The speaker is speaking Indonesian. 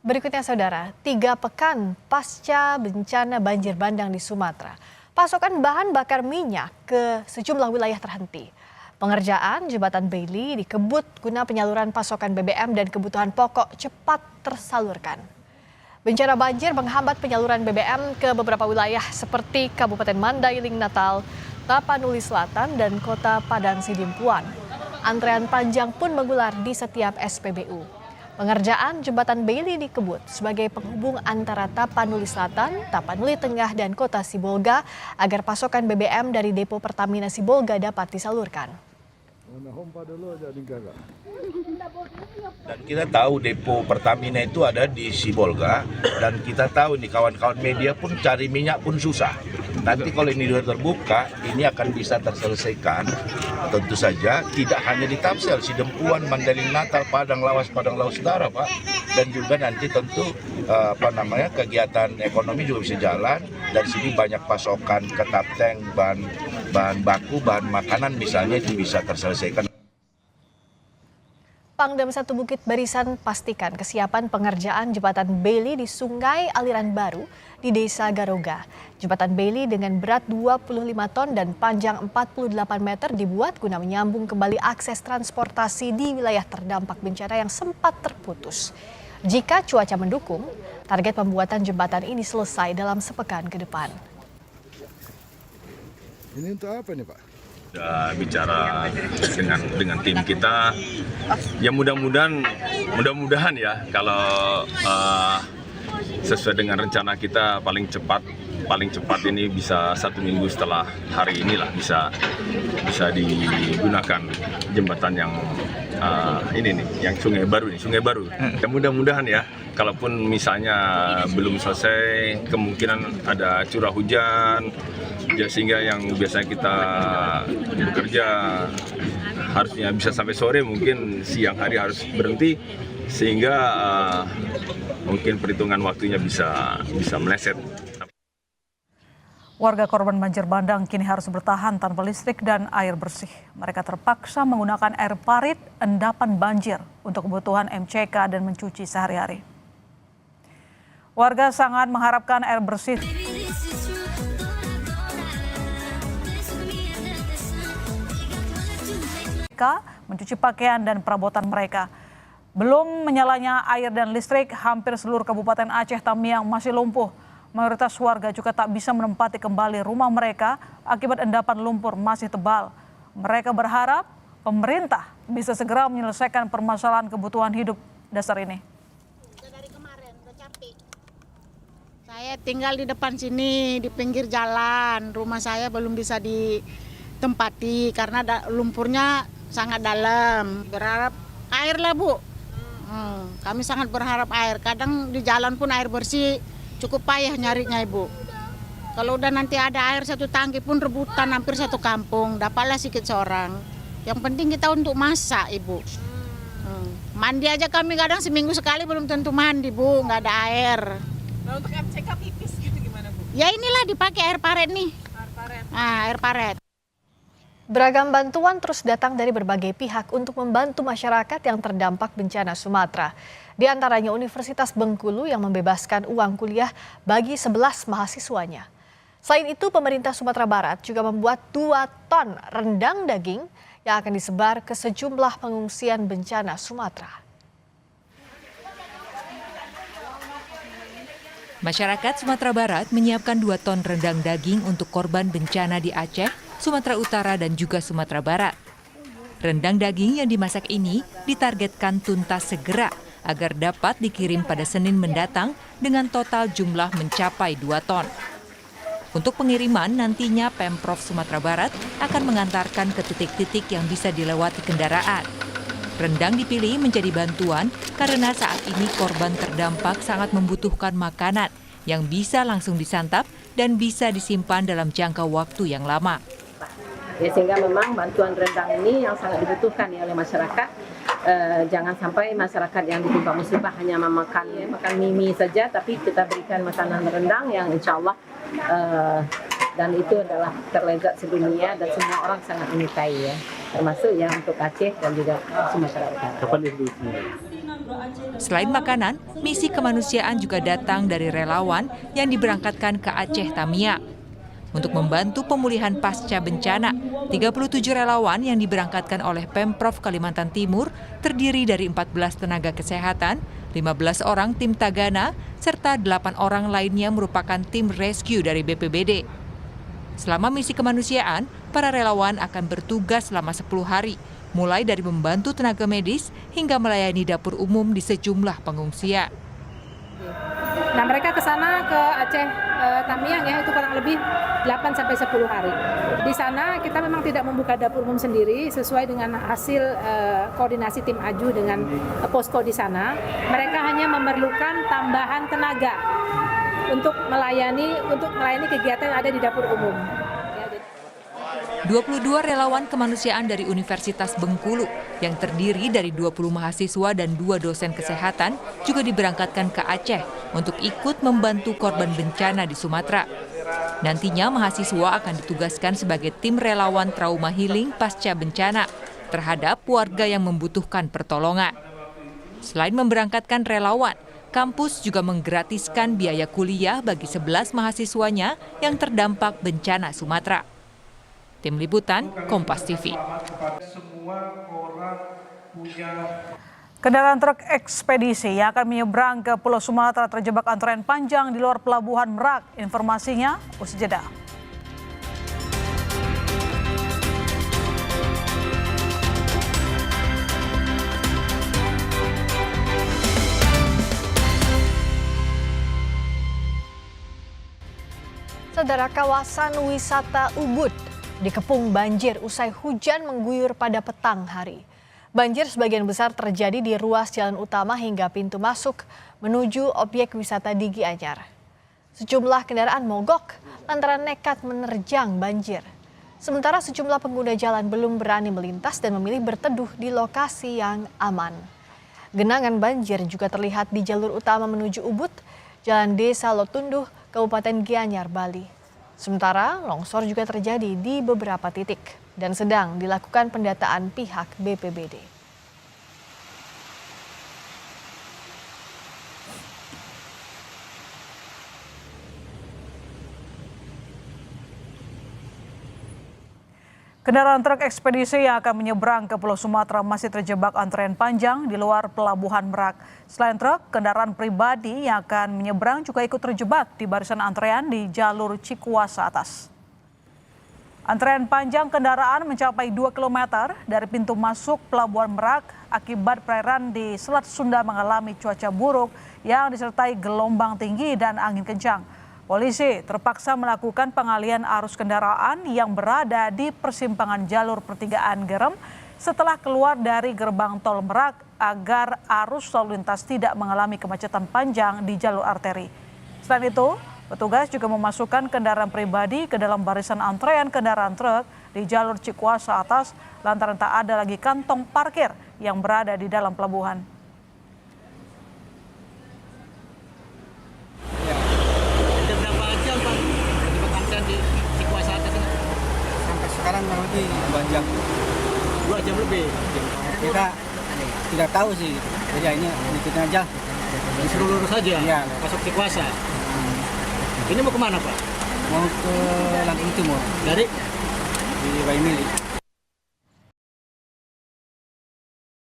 Berikutnya saudara, 3 pekan pasca bencana banjir bandang di Sumatera, pasokan bahan bakar minyak ke sejumlah wilayah terhenti. Pengerjaan jembatan Bailey dikebut guna penyaluran pasokan BBM dan kebutuhan pokok cepat tersalurkan. Bencana banjir menghambat penyaluran BBM ke beberapa wilayah seperti Kabupaten Mandailing Natal, Tapanuli Selatan, dan Kota Padang Sidimpuan. Antrean panjang pun mengular di setiap SPBU. Pengerjaan jembatan Bailey dikebut sebagai penghubung antara Tapanuli Selatan, Tapanuli Tengah, dan Kota Sibolga agar pasokan BBM dari depo Pertamina Sibolga dapat disalurkan. Dan kita tahu depo Pertamina itu ada di Sibolga, dan kita tahu nih kawan-kawan media pun cari minyak pun susah. Nanti kalau ini sudah terbuka, ini akan bisa terselesaikan. Tentu saja tidak hanya di Tamsel, Sidempuan, Mandailing Natal, Padang Lawas Utara, Pak. Dan juga nanti tentu kegiatan ekonomi juga bisa jalan. Dari sini banyak pasokan ke Tapteng, bahan baku, bahan makanan misalnya itu bisa terselesaikan. Pangdam 1 Bukit Barisan pastikan kesiapan pengerjaan jembatan Bailey di Sungai Aliran Baru di Desa Garoga. Jembatan Bailey dengan berat 25 ton dan panjang 48 meter dibuat guna menyambung kembali akses transportasi di wilayah terdampak bencana yang sempat terputus. Jika cuaca mendukung, target pembuatan jembatan ini selesai dalam sepekan ke depan. Ini untuk apa nih, Pak? Bicara dengan tim kita, ya mudah-mudahan ya kalau sesuai dengan rencana kita paling cepat ini bisa 1 minggu setelah hari inilah bisa digunakan jembatan yang ini nih, yang Sungai Baru. Ya mudah-mudahan ya, kalaupun misalnya belum selesai, kemungkinan ada curah hujan, ya sehingga yang biasanya kita bekerja harusnya bisa sampai sore, mungkin siang hari harus berhenti, sehingga mungkin perhitungan waktunya bisa meleset. Warga korban banjir bandang kini harus bertahan tanpa listrik dan air bersih. Mereka terpaksa menggunakan air parit endapan banjir untuk kebutuhan MCK dan mencuci sehari-hari. Warga sangat mengharapkan air bersih mencuci pakaian dan perabotan mereka. Belum menyalanya air dan listrik, hampir seluruh Kabupaten Aceh Tamiang masih lumpuh. Mayoritas warga juga tak bisa menempati kembali rumah mereka akibat endapan lumpur masih tebal. Mereka berharap pemerintah bisa segera menyelesaikan permasalahan kebutuhan hidup dasar ini. Dari kemarin udah capek. Saya tinggal di depan sini, di pinggir jalan. Rumah saya belum bisa ditempati karena lumpurnya sangat dalam. Berharap air lah, Bu. Kami sangat berharap air. Kadang di jalan pun air bersih cukup payah nyarinya, Ibu. Kalau udah nanti ada air 1 tangki pun rebutan hampir 1 kampung. Dapatlah sedikit seorang. Yang penting kita untuk masak, Ibu. Mandi aja kami kadang seminggu sekali belum tentu mandi, Bu. Nggak ada air. Nah, untuk MCK pipis gitu gimana, Bu? Ya inilah dipakai air paret nih. Air paret. Beragam bantuan terus datang dari berbagai pihak untuk membantu masyarakat yang terdampak bencana Sumatera. Di antaranya Universitas Bengkulu yang membebaskan uang kuliah bagi 11 mahasiswanya. Selain itu, pemerintah Sumatera Barat juga membuat 2 ton rendang daging yang akan disebar ke sejumlah pengungsian bencana Sumatera. Masyarakat Sumatera Barat menyiapkan 2 ton rendang daging untuk korban bencana di Aceh, Sumatera Utara, dan juga Sumatera Barat. Rendang daging yang dimasak ini ditargetkan tuntas segera agar dapat dikirim pada Senin mendatang dengan total jumlah mencapai 2 ton. Untuk pengiriman, nantinya Pemprov Sumatera Barat akan mengantarkan ke titik-titik yang bisa dilewati kendaraan. Rendang dipilih menjadi bantuan karena saat ini korban terdampak sangat membutuhkan makanan yang bisa langsung disantap dan bisa disimpan dalam jangka waktu yang lama. Ya, sehingga memang bantuan rendang ini yang sangat dibutuhkan ya oleh masyarakat. Jangan sampai masyarakat yang ditimpa musibah hanya makan mie saja, tapi kita berikan makanan rendang yang insya Allah dan itu adalah terlezat sedunia dan semua orang sangat menyukai ya, termasuk ya untuk Aceh dan juga Sumatera Utara. Kapan itu? Selain makanan, misi kemanusiaan juga datang dari relawan yang diberangkatkan ke Aceh Tamiang. Untuk membantu pemulihan pasca bencana, 37 relawan yang diberangkatkan oleh Pemprov Kalimantan Timur terdiri dari 14 tenaga kesehatan, 15 orang tim Tagana, serta 8 orang lainnya merupakan tim rescue dari BPBD. Selama misi kemanusiaan, para relawan akan bertugas selama 10 hari, mulai dari membantu tenaga medis hingga melayani dapur umum di sejumlah pengungsian. Nah, mereka ke sana ke Aceh Tamiang ya, itu kurang lebih 8 sampai 10 hari. Di sana kita memang tidak membuka dapur umum sendiri sesuai dengan hasil koordinasi tim AJU dengan posko di sana. Mereka hanya memerlukan tambahan tenaga untuk melayani kegiatan yang ada di dapur umum. 22 relawan kemanusiaan dari Universitas Bengkulu yang terdiri dari 20 mahasiswa dan 2 dosen kesehatan juga diberangkatkan ke Aceh untuk ikut membantu korban bencana di Sumatera. Nantinya mahasiswa akan ditugaskan sebagai tim relawan trauma healing pasca bencana terhadap warga yang membutuhkan pertolongan. Selain memberangkatkan relawan, kampus juga menggratiskan biaya kuliah bagi 11 mahasiswanya yang terdampak bencana Sumatera. Tim Liputan, Kompas TV. Kendaraan truk ekspedisi yang akan menyeberang ke Pulau Sumatera terjebak antrean panjang di luar pelabuhan Merak. Informasinya usai jeda. Saudara, kawasan wisata Ubud dikepung banjir usai hujan mengguyur pada petang hari. Banjir sebagian besar terjadi di ruas jalan utama hingga pintu masuk menuju objek wisata di Gianyar. Sejumlah kendaraan mogok lantaran nekat menerjang banjir. Sementara sejumlah pengguna jalan belum berani melintas dan memilih berteduh di lokasi yang aman. Genangan banjir juga terlihat di jalur utama menuju Ubud, Jalan Desa Lotunduh, Kabupaten Gianyar, Bali. Sementara longsor juga terjadi di beberapa titik dan sedang dilakukan pendataan pihak BPBD. Kendaraan truk ekspedisi yang akan menyeberang ke Pulau Sumatera masih terjebak antrean panjang di luar pelabuhan Merak. Selain truk, kendaraan pribadi yang akan menyeberang juga ikut terjebak di barisan antrean di jalur Cikuasa atas. Antrean panjang kendaraan mencapai 2 km dari pintu masuk pelabuhan Merak akibat perairan di Selat Sunda mengalami cuaca buruk yang disertai gelombang tinggi dan angin kencang. Polisi terpaksa melakukan pengalihan arus kendaraan yang berada di persimpangan jalur pertigaan Gerem setelah keluar dari gerbang tol Merak agar arus lalu lintas tidak mengalami kemacetan panjang di jalur arteri. Selain itu, petugas juga memasukkan kendaraan pribadi ke dalam barisan antrean kendaraan truk di jalur Cikuasa atas lantaran tak ada lagi kantong parkir yang berada di dalam pelabuhan. Sekarang kurang lebih 2 jam. 2 jam lebih. Kita tidak tahu sih. Jadi ini ikutnya aja. Disuruh lurus saja. Iya. Masuk Cikuasa. Ini mau kemana Pak? Mau ke Lampung Timur. Dari? Di Baimili.